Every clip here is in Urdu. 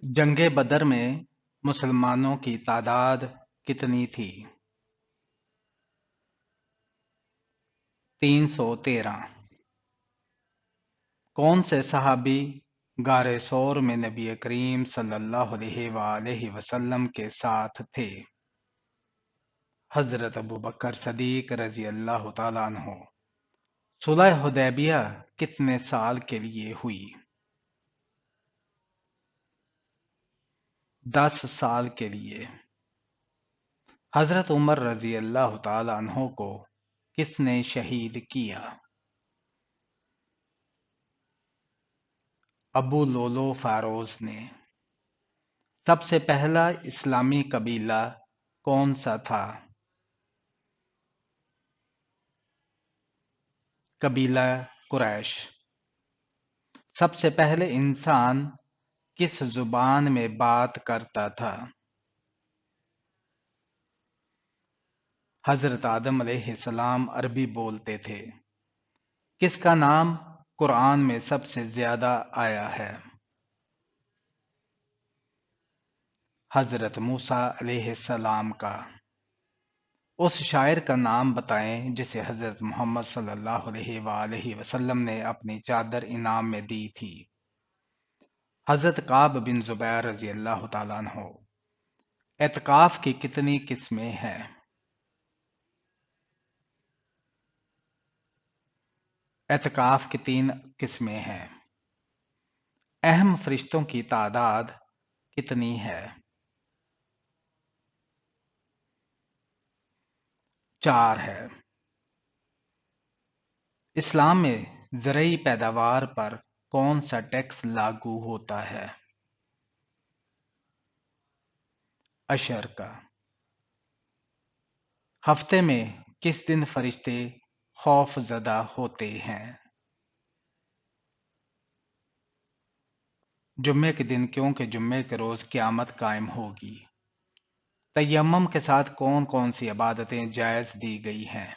جنگ بدر میں مسلمانوں کی تعداد کتنی تھی؟ 313۔ کون سے صحابی غار ثور میں نبی کریم صلی اللہ علیہ وآلہ وسلم کے ساتھ تھے؟ حضرت ابوبکر صدیق رضی اللہ تعالیٰ عنہ۔ صلح حدیبیہ کتنے سال کے لیے ہوئی؟ 10 سال کے لیے۔ حضرت عمر رضی اللہ تعالیٰ عنہ کو کس نے شہید کیا؟ ابو لولو فاروز نے۔ سب سے پہلا اسلامی قبیلہ کون سا تھا؟ قبیلہ قریش۔ سب سے پہلے انسان کس زبان میں بات کرتا تھا؟ حضرت آدم علیہ السلام عربی بولتے تھے۔ کس کا نام قرآن میں سب سے زیادہ آیا ہے؟ حضرت موسیٰ علیہ السلام کا۔ اس شاعر کا نام بتائیں جسے حضرت محمد صلی اللہ علیہ وآلہ وسلم نے اپنی چادر انعام میں دی تھی۔ حضرت کعب بن زبیر رضی اللہ تعالیٰ عنہ۔ اعتکاف کی کتنی قسمیں ہیں؟ اعتکاف کی 3 قسمیں ہیں۔ اہم فرشتوں کی تعداد کتنی ہے؟ 4 ہے۔ اسلام میں زرعی پیداوار پر کون سا ٹیکس لاگو ہوتا ہے؟ عشر کا۔ ہفتے میں کس دن فرشتے خوف زدہ ہوتے ہیں؟ جمعے کے دن، کیونکہ جمعے کے روز قیامت قائم ہوگی۔ تیمم کے ساتھ کون کون سی عبادتیں جائز دی گئی ہیں؟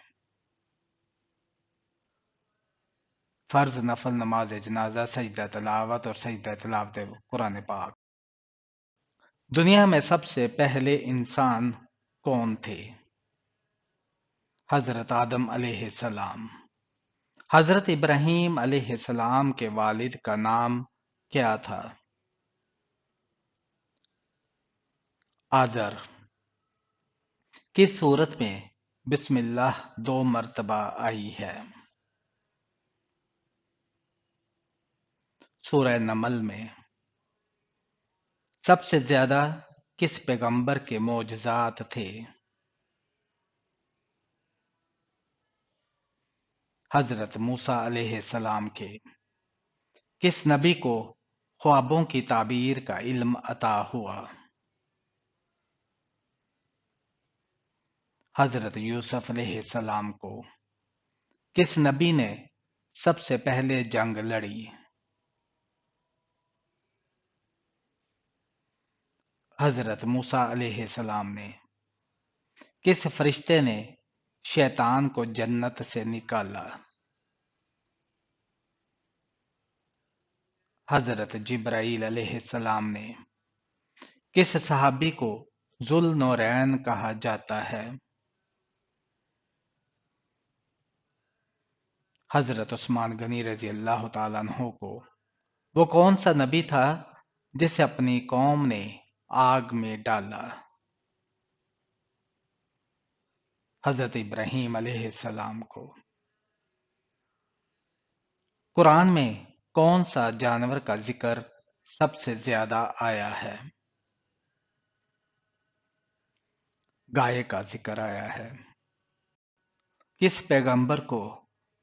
فرض، نفل، نماز جنازہ، سجدہ تلاوت اور سجدہ تلاوت قرآن پاک۔ دنیا میں سب سے پہلے انسان کون تھے؟ حضرت آدم علیہ السلام۔ حضرت ابراہیم علیہ السلام کے والد کا نام کیا تھا؟ آزر۔ کس سورت میں بسم اللہ 2 مرتبہ آئی ہے؟ سورہ نمل میں۔ سب سے زیادہ کس پیغمبر کے معجزات تھے؟ حضرت موسیٰ علیہ السلام کے۔ کس نبی کو خوابوں کی تعبیر کا علم عطا ہوا؟ حضرت یوسف علیہ السلام کو۔ کس نبی نے سب سے پہلے جنگ لڑی؟ حضرت موسیٰ علیہ السلام نے۔ کس فرشتے نے شیطان کو جنت سے نکالا؟ حضرت جبرائیل علیہ السلام نے۔ کس صحابی کو ذو النورین کہا جاتا ہے؟ حضرت عثمان غنی رضی اللہ تعالیٰ عنہ کو۔ وہ کون سا نبی تھا جسے اپنی قوم نے آگ میں ڈالا؟ حضرت ابراہیم علیہ السلام کو۔ قرآن میں کون سا جانور کا ذکر سب سے زیادہ آیا ہے؟ گائے کا ذکر آیا ہے۔ کس پیغمبر کو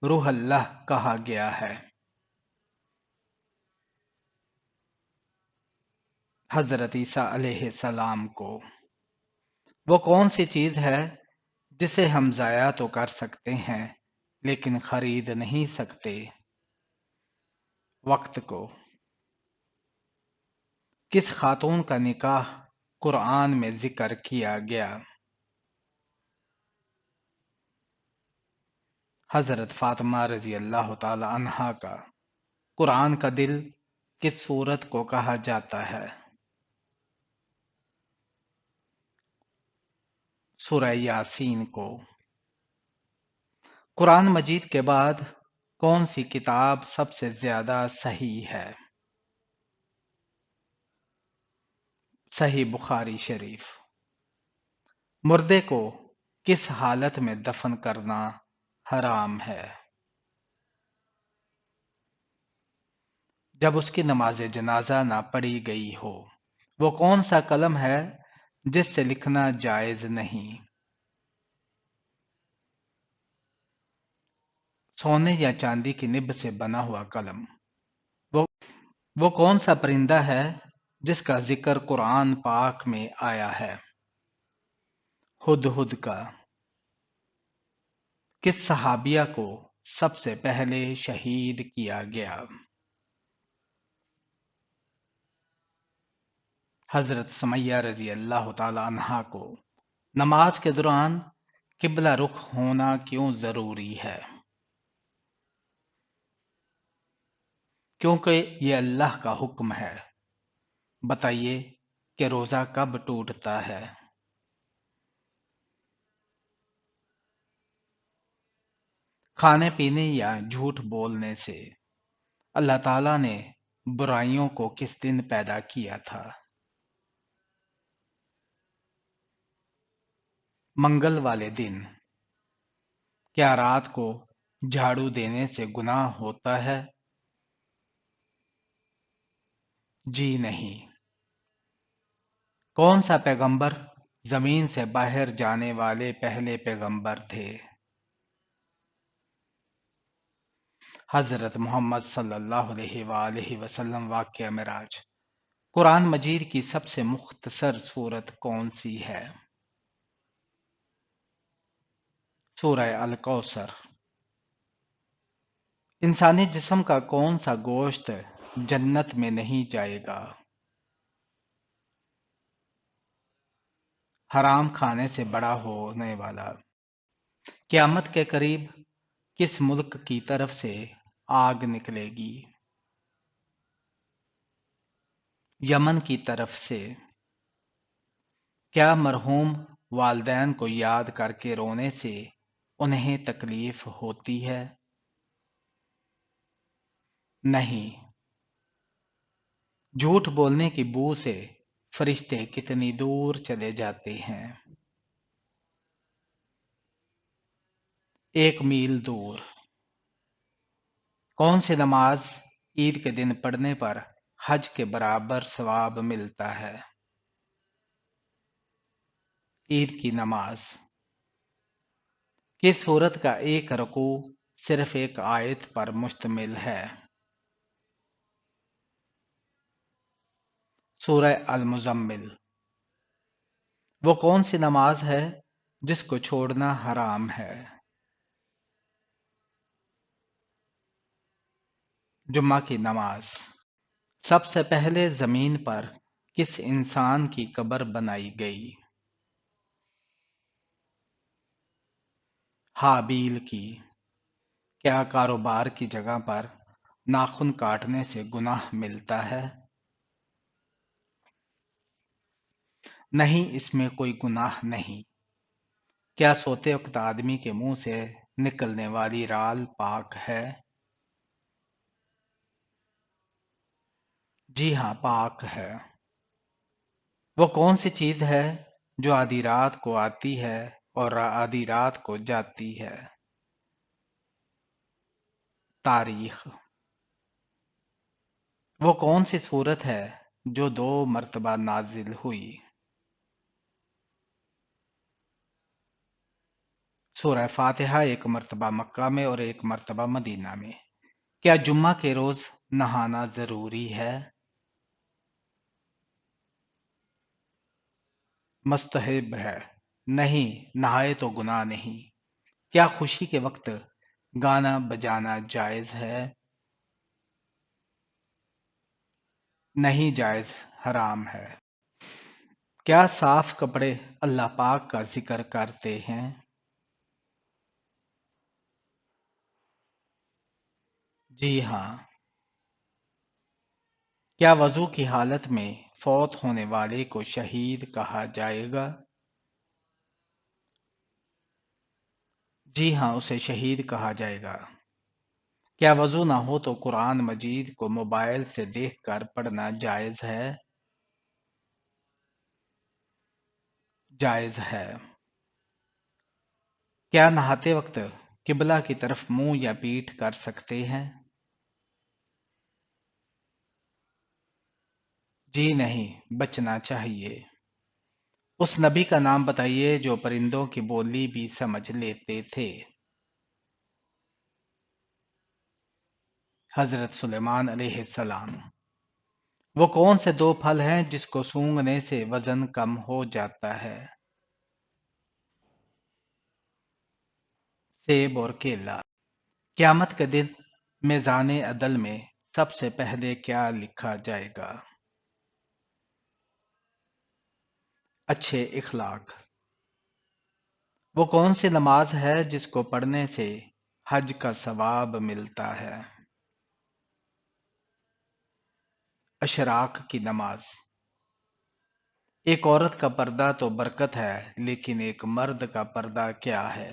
روح اللہ کہا گیا ہے؟ حضرت عیسیٰ علیہ السلام کو۔ وہ کون سی چیز ہے جسے ہم ضائع تو کر سکتے ہیں لیکن خرید نہیں سکتے؟ وقت کو۔ کس خاتون کا نکاح قرآن میں ذکر کیا گیا؟ حضرت فاطمہ رضی اللہ تعالی عنہا کا۔ قرآن کا دل کس سورت کو کہا جاتا ہے؟ سورہ یاسین کو۔ قرآن مجید کے بعد کون سی کتاب سب سے زیادہ صحیح ہے؟ صحیح بخاری شریف۔ مردے کو کس حالت میں دفن کرنا حرام ہے؟ جب اس کی نماز جنازہ نہ پڑھی گئی ہو۔ وہ کون سا قلم ہے جس سے لکھنا جائز نہیں؟ سونے یا چاندی کی نب سے بنا ہوا قلم۔ وہ وہ کون سا پرندہ ہے جس کا ذکر قرآن پاک میں آیا ہے؟ ہدہد کا۔ کس صحابیہ کو سب سے پہلے شہید کیا گیا؟ حضرت سمیہ رضی اللہ تعالی عنہا کو۔ نماز کے دوران قبلہ رخ ہونا کیوں ضروری ہے؟ کیونکہ یہ اللہ کا حکم ہے۔ بتائیے کہ روزہ کب ٹوٹتا ہے؟ کھانے پینے یا جھوٹ بولنے سے۔ اللہ تعالیٰ نے برائیوں کو کس دن پیدا کیا تھا؟ منگل والے دن۔ کیا رات کو جھاڑو دینے سے گناہ ہوتا ہے؟ جی نہیں۔ کون سا پیغمبر زمین سے باہر جانے والے پہلے پیغمبر تھے؟ حضرت محمد صلی اللہ علیہ وآلہ وسلم۔ واقعہ معراج۔ قرآن مجید کی سب سے مختصر سورت کون سی ہے؟ سورہ الکوثر۔ انسانی جسم کا کون سا گوشت جنت میں نہیں جائے گا؟ حرام کھانے سے بڑا ہونے والا۔ قیامت کے قریب کس ملک کی طرف سے آگ نکلے گی؟ یمن کی طرف سے۔ کیا مرحوم والدین کو یاد کر کے رونے سے انہیں تکلیف ہوتی ہے؟ نہیں۔ جھوٹ بولنے کی بو سے فرشتے کتنی دور چلے جاتے ہیں؟ 1 میل دور۔ کون سی نماز عید کے دن پڑھنے پر حج کے برابر ثواب ملتا ہے؟ عید کی نماز۔ کس سورت کا ایک رکوع صرف ایک آیت پر مشتمل ہے؟ سورہ المزمل۔ وہ کون سی نماز ہے جس کو چھوڑنا حرام ہے؟ جمعہ کی نماز۔ سب سے پہلے زمین پر کس انسان کی قبر بنائی گئی؟ حابیل کی۔ کیا کاروبار کی جگہ پر ناخن کاٹنے سے گناہ ملتا ہے؟ نہیں، اس میں کوئی گناہ نہیں۔ کیا سوتے وقت آدمی کے منہ سے نکلنے والی رال پاک ہے؟ جی ہاں، پاک ہے۔ وہ کون سی چیز ہے جو آدھی رات کو آتی ہے اور آدھی رات کو جاتی ہے؟ تاریخ۔ وہ کون سی سورت ہے جو 2 مرتبہ نازل ہوئی؟ سورہ فاتحہ 1 مرتبہ مکہ میں اور 1 مرتبہ مدینہ میں۔ کیا جمعہ کے روز نہانا ضروری ہے؟ مستحب ہے۔ نہیں، نہائے تو گناہ نہیں۔ کیا خوشی کے وقت گانا بجانا جائز ہے؟ نہیں جائز، حرام ہے۔ کیا صاف کپڑے اللہ پاک کا ذکر کرتے ہیں؟ جی ہاں۔ کیا وضو کی حالت میں فوت ہونے والے کو شہید کہا جائے گا؟ جی ہاں، اسے شہید کہا جائے گا۔ کیا وضو نہ ہو تو قرآن مجید کو موبائل سے دیکھ کر پڑھنا جائز ہے؟ جائز ہے۔ کیا نہاتے وقت قبلہ کی طرف منہ یا پیٹھ کر سکتے ہیں؟ جی نہیں، بچنا چاہیے۔ اس نبی کا نام بتائیے جو پرندوں کی بولی بھی سمجھ لیتے تھے۔ حضرت سلیمان علیہ السلام۔ وہ کون سے دو پھل ہیں جس کو سونگھنے سے وزن کم ہو جاتا ہے؟ سیب اور کیلا۔ قیامت کے دن میزان عدل میں سب سے پہلے کیا لکھا جائے گا؟ اچھے اخلاق۔ وہ کون سی نماز ہے جس کو پڑھنے سے حج کا ثواب ملتا ہے؟ اشراق کی نماز۔ ایک عورت کا پردہ تو برکت ہے، لیکن ایک مرد کا پردہ کیا ہے؟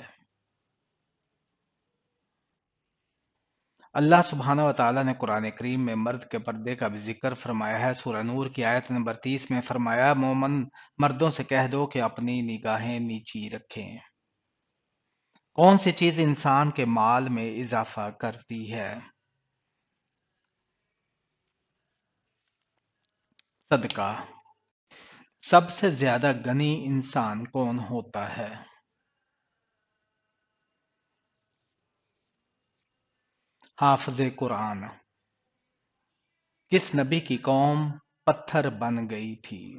اللہ سبحانہ و تعالیٰ نے قرآن کریم میں مرد کے پردے کا بھی ذکر فرمایا ہے۔ سورہ نور کی آیت نمبر 30 میں فرمایا، مومن مردوں سے کہہ دو کہ اپنی نگاہیں نیچی رکھیں۔ کون سی چیز انسان کے مال میں اضافہ کرتی ہے؟ صدقہ۔ سب سے زیادہ غنی انسان کون ہوتا ہے؟ حافظ قرآن۔ کس نبی کی قوم پتھر بن گئی تھی؟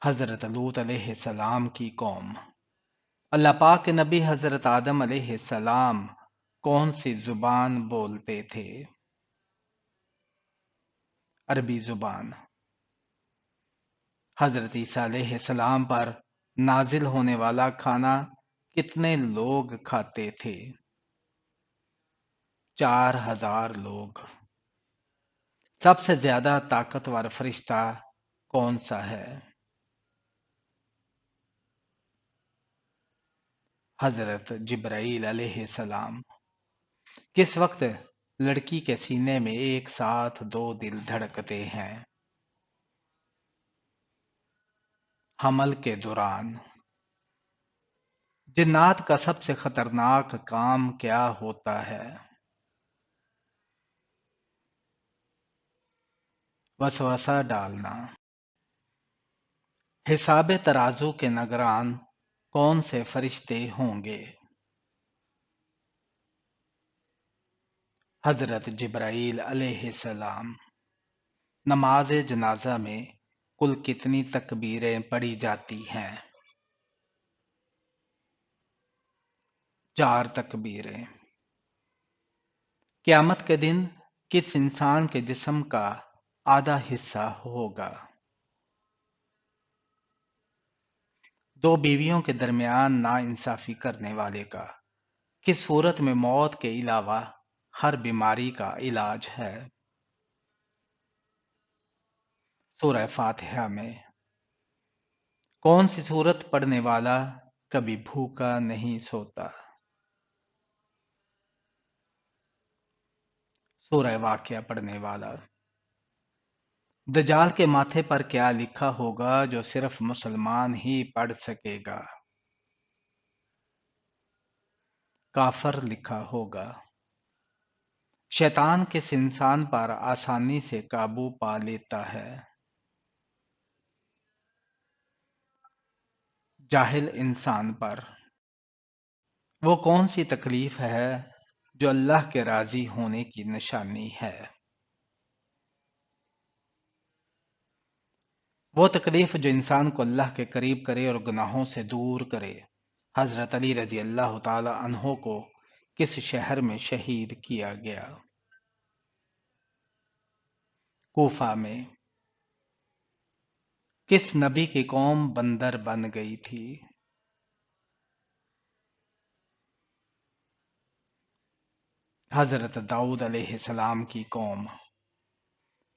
حضرت لوط علیہ السلام کی قوم۔ اللہ پاک کے نبی حضرت آدم علیہ السلام کون سی زبان بولتے تھے؟ عربی زبان۔ حضرت عیسیٰ علیہ السلام پر نازل ہونے والا کھانا کتنے لوگ کھاتے تھے؟ 4000 لوگ۔ سب سے زیادہ طاقتور فرشتہ کون سا ہے؟ حضرت جبرائیل علیہ السلام۔ کس وقت لڑکی کے سینے میں ایک ساتھ دو دل دھڑکتے ہیں؟ حمل کے دوران۔ جنات کا سب سے خطرناک کام کیا ہوتا ہے؟ وسوسہ ڈالنا۔ حساب ترازو کے نگران کون سے فرشتے ہوں گے؟ حضرت جبرائیل علیہ السلام۔ نماز جنازہ میں کل کتنی تکبیریں پڑھی جاتی ہیں؟ 4 تکبیریں۔ قیامت کے دن کس انسان کے جسم کا آدھا حصہ ہوگا؟ دو بیویوں کے درمیان ناانصافی کرنے والے کا۔ کس صورت میں موت کے علاوہ ہر بیماری کا علاج ہے؟ سورہ فاتحہ میں۔ کون سی صورت پڑھنے والا کبھی بھوکا نہیں سوتا؟ سورہ واقعہ پڑھنے والا۔ دجال کے ماتھے پر کیا لکھا ہوگا جو صرف مسلمان ہی پڑھ سکے گا؟ کافر لکھا ہوگا۔ شیطان کس انسان پر آسانی سے قابو پا لیتا ہے؟ جاہل انسان پر۔ وہ کون سی تکلیف ہے جو اللہ کے راضی ہونے کی نشانی ہے؟ وہ تکلیف جو انسان کو اللہ کے قریب کرے اور گناہوں سے دور کرے۔ حضرت علی رضی اللہ تعالی عنہ کو کس شہر میں شہید کیا گیا؟ کوفہ میں۔ کس نبی کی قوم بندر بن گئی تھی؟ حضرت داؤد علیہ السلام کی قوم۔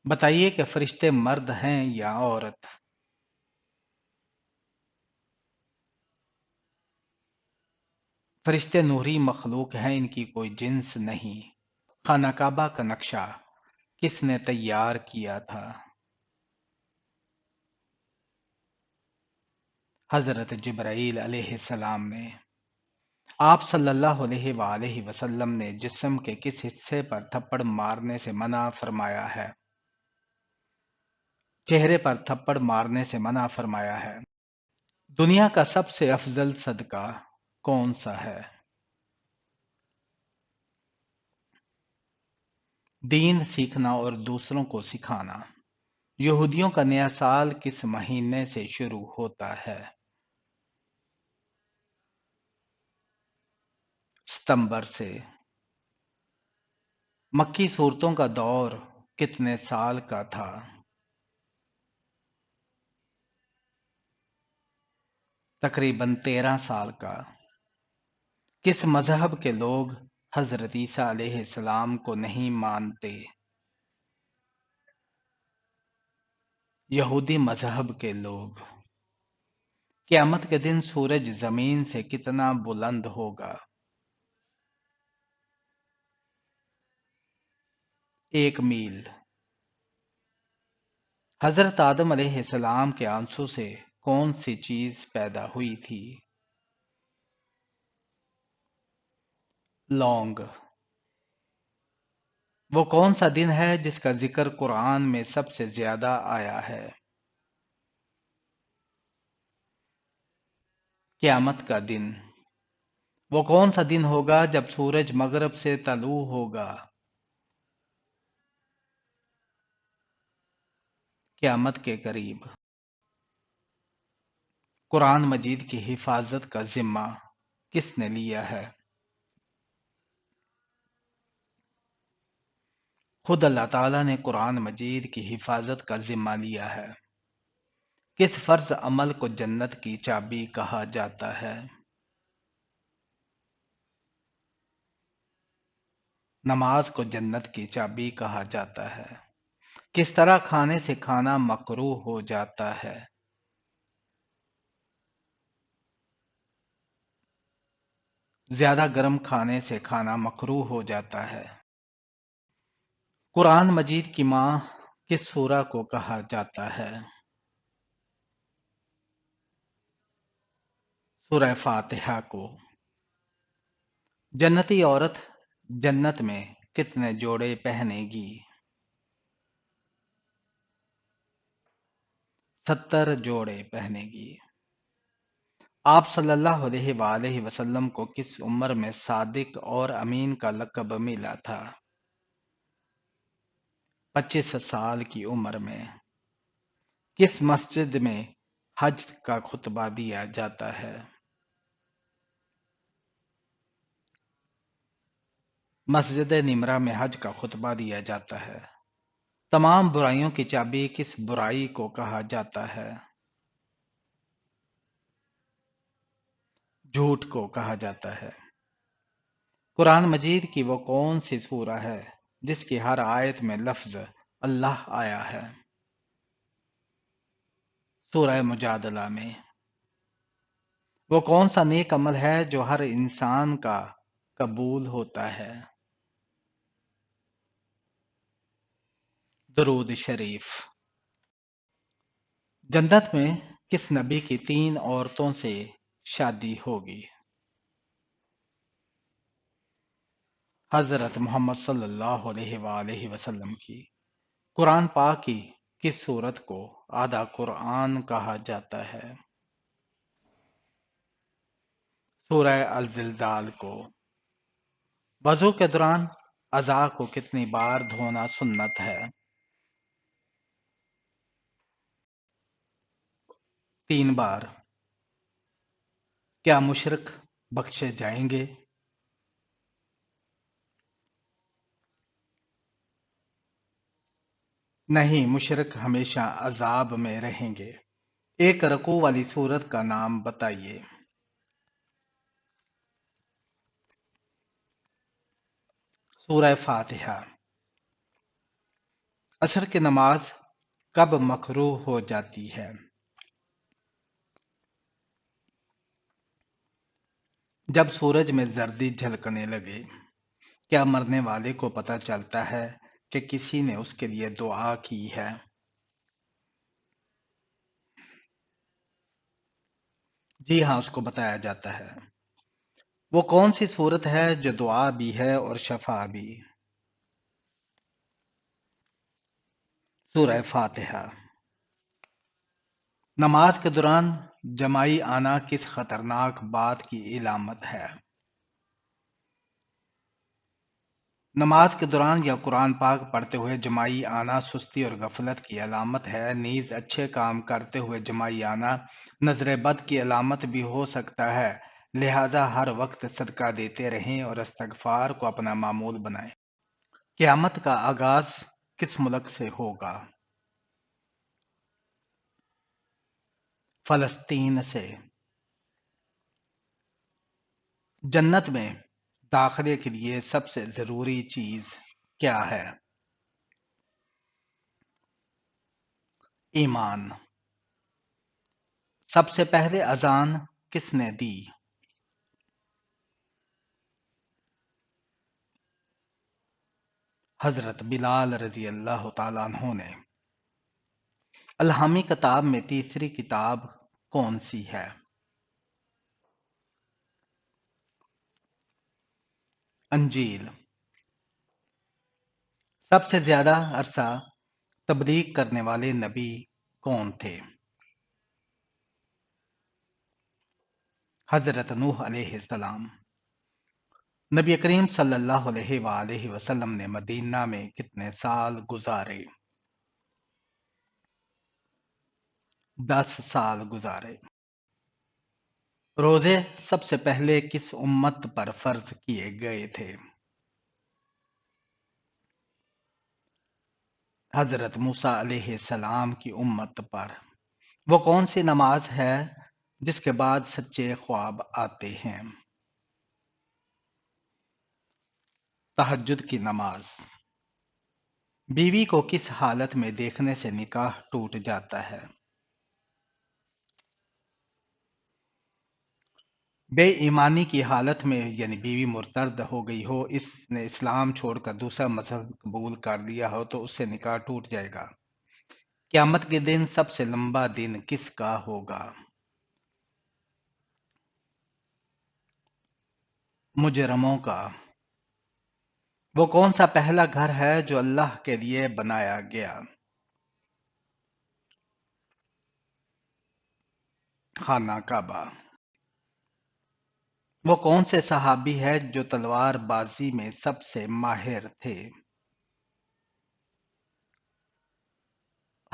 بتائیے کہ فرشتے مرد ہیں یا عورت؟ فرشتے نوری مخلوق ہیں، ان کی کوئی جنس نہیں۔ خانہ کعبہ کا نقشہ کس نے تیار کیا تھا؟ حضرت جبرائیل علیہ السلام نے۔ آپ صلی اللہ علیہ وآلہ وسلم نے جسم کے کس حصے پر تھپڑ مارنے سے منع فرمایا ہے؟ چہرے پر تھپڑ مارنے سے منع فرمایا ہے۔ دنیا کا سب سے افضل صدقہ کون سا ہے؟ دین سیکھنا اور دوسروں کو سکھانا۔ یہودیوں کا نیا سال کس مہینے سے شروع ہوتا ہے؟ ستمبر سے۔ مکی صورتوں کا دور کتنے سال کا تھا؟ تقریباً 13 سال کا۔ کس مذہب کے لوگ حضرت عیسیٰ علیہ السلام کو نہیں مانتے؟ یہودی مذہب کے لوگ۔ قیامت کے دن سورج زمین سے کتنا بلند ہوگا؟ 1 میل۔ حضرت آدم علیہ السلام کے آنسوں سے کون سی چیز پیدا ہوئی تھی؟ لونگ۔ وہ کون سا دن ہے جس کا ذکر قرآن میں سب سے زیادہ آیا ہے؟ قیامت کا دن۔ وہ کون سا دن ہوگا جب سورج مغرب سے طلوع ہوگا؟ قیامت کے قریب۔ قرآن مجید کی حفاظت کا ذمہ کس نے لیا ہے؟ خود اللہ تعالیٰ نے قرآن مجید کی حفاظت کا ذمہ لیا ہے۔ کس فرض عمل کو جنت کی چابی کہا جاتا ہے؟ نماز کو جنت کی چابی کہا جاتا ہے۔ کس طرح کھانے سے کھانا مکروہ ہو جاتا ہے؟ زیادہ گرم کھانے سے کھانا مکروہ ہو جاتا ہے۔ قرآن مجید کی ماں کس سورہ کو کہا جاتا ہے؟ سورہ فاتحہ کو۔ جنتی عورت جنت میں کتنے جوڑے پہنے گی؟ 70 جوڑے پہنے گی۔ آپ صلی اللہ علیہ وآلہ وسلم کو کس عمر میں صادق اور امین کا لقب ملا تھا؟ 25 سال کی عمر میں۔ کس مسجد میں حج کا خطبہ دیا جاتا ہے؟ مسجد نمرہ میں حج کا خطبہ دیا جاتا ہے۔ تمام برائیوں کی چابی کس برائی کو کہا جاتا ہے؟ جھوٹ کو کہا جاتا ہے۔ قرآن مجید کی وہ کون سی سورہ ہے جس کی ہر آیت میں لفظ اللہ آیا ہے؟ سورہ مجادلہ میں۔ وہ کون سا نیک عمل ہے جو ہر انسان کا قبول ہوتا ہے؟ درود شریف۔ جنت میں کس نبی کی 3 عورتوں سے شادی ہوگی؟ حضرت محمد صلی اللہ علیہ وآلہ وسلم کی۔ قرآن پاک کی کس سورت کو آدھا قرآن کہا جاتا ہے؟ سورہ الزلزال کو۔ وضو کے دوران اعضاء کو کتنی بار دھونا سنت ہے؟ 3 بار۔ کیا مشرک بخشے جائیں گے؟ نہیں، مشرک ہمیشہ عذاب میں رہیں گے۔ ایک رکوع والی سورت کا نام بتائیے۔ سورہ فاتحہ۔ عصر کی نماز کب مکروہ ہو جاتی ہے؟ جب سورج میں زردی جھلکنے لگے، کیا مرنے والے کو پتہ چلتا ہے کہ کسی نے اس کے لیے دعا کی ہے؟ جی ہاں، اس کو بتایا جاتا ہے۔ وہ کون سی صورت ہے جو دعا بھی ہے اور شفا بھی؟ سورہ فاتحہ۔ نماز کے دوران جماعی آنا کس خطرناک بات کی علامت ہے؟ نماز کے دوران یا قرآن پاک پڑھتے ہوئے جماعی آنا سستی اور غفلت کی علامت ہے، نیز اچھے کام کرتے ہوئے جماعی آنا نظر بد کی علامت بھی ہو سکتا ہے، لہذا ہر وقت صدقہ دیتے رہیں اور استغفار کو اپنا معمول بنائیں۔ قیامت کا آغاز کس ملک سے ہوگا؟ فلسطین سے۔ جنت میں داخلے کے لیے سب سے ضروری چیز کیا ہے؟ ایمان۔ سب سے پہلے اذان کس نے دی؟ حضرت بلال رضی اللہ تعالیٰ عنہ نے۔ الہامی کتاب میں تیسری کتاب کون سی ہے؟ انجیل۔ سب سے زیادہ عرصہ تبلیغ کرنے والے نبی کون تھے؟ حضرت نوح علیہ السلام۔ نبی کریم صلی اللہ علیہ وآلہ وسلم نے مدینہ میں کتنے سال گزارے؟ 10 سال گزارے۔ روزے سب سے پہلے کس امت پر فرض کیے گئے تھے؟ حضرت موسیٰ علیہ السلام کی امت پر۔ وہ کون سی نماز ہے جس کے بعد سچے خواب آتے ہیں؟ تہجد کی نماز۔ بیوی کو کس حالت میں دیکھنے سے نکاح ٹوٹ جاتا ہے؟ بے ایمانی کی حالت میں، یعنی بیوی مرتد ہو گئی ہو، اس نے اسلام چھوڑ کر دوسرا مذہب قبول کر لیا ہو تو اس سے نکاح ٹوٹ جائے گا۔ قیامت کے دن سب سے لمبا دن کس کا ہوگا؟ مجرموں کا۔ وہ کون سا پہلا گھر ہے جو اللہ کے لیے بنایا گیا؟ خانہ کعبہ۔ وہ کون سے صحابی ہے جو تلوار بازی میں سب سے ماہر تھے؟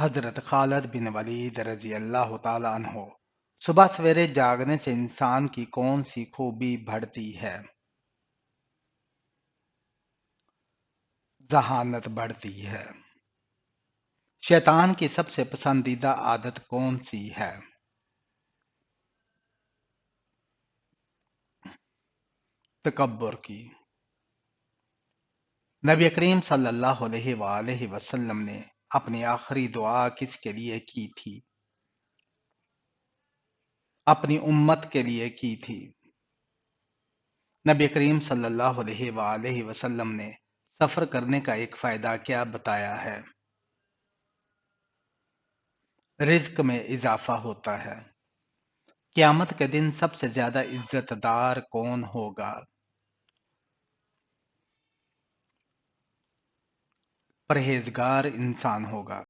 حضرت خالد بن ولید رضی اللہ تعالی عنہ۔ صبح سویرے جاگنے سے انسان کی کون سی خوبی بڑھتی ہے؟ ذہانت بڑھتی ہے۔ شیطان کی سب سے پسندیدہ عادت کون سی ہے؟ تکبر کی۔ نبی کریم صلی اللہ علیہ وآلہ وسلم نے اپنی آخری دعا کس کے لیے کی تھی؟ اپنی امت کے لیے کی تھی۔ نبی کریم صلی اللہ علیہ وآلہ وسلم نے سفر کرنے کا ایک فائدہ کیا بتایا ہے؟ رزق میں اضافہ ہوتا ہے۔ قیامت کے دن سب سے زیادہ عزت دار کون ہوگا؟ پرہیزگار انسان ہوگا۔